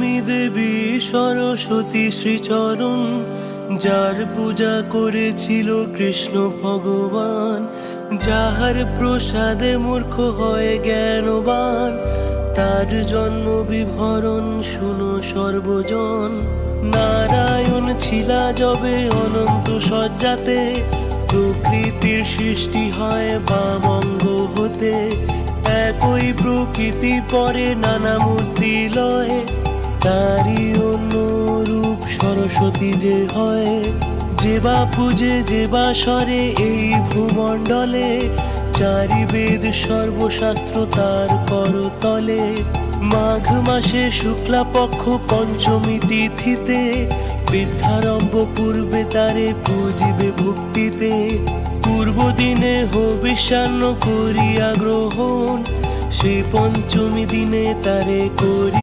পঞ্চমী দেবী সরস্বতী শ্রীচরণ, যার পূজা করেছিল কৃষ্ণ ভগবান, যাহার প্রসাদে মূর্খ হয় জ্ঞানবান, তার জন্ম বিভরণ শুনো সর্বজন। নারায়ণ ছিলা যবে অনন্ত সজ্জাতে, প্রকৃতির সৃষ্টি হয় বামঙ্গ হতে। একই প্রকৃতি পরে নানা মূর্তি লয়, তারই অন্য রূপ সরস্বতী যে হয়। যে বা পূজে যে বা সরে এই ভূমণ্ডলে, চারি বেদ সর্বশাস্ত্র তার করতলে। মাঘ মাসে শুক্লা পক্ষ পঞ্চমী তিথিতে, বিদ্যারম্ভ পূর্বে তারে পূজিবে ভক্তিতে। পূর্ব দিনে হবিষ্যান্ন করিয়া গ্রহণ, সেই পঞ্চমী দিনে তারে করি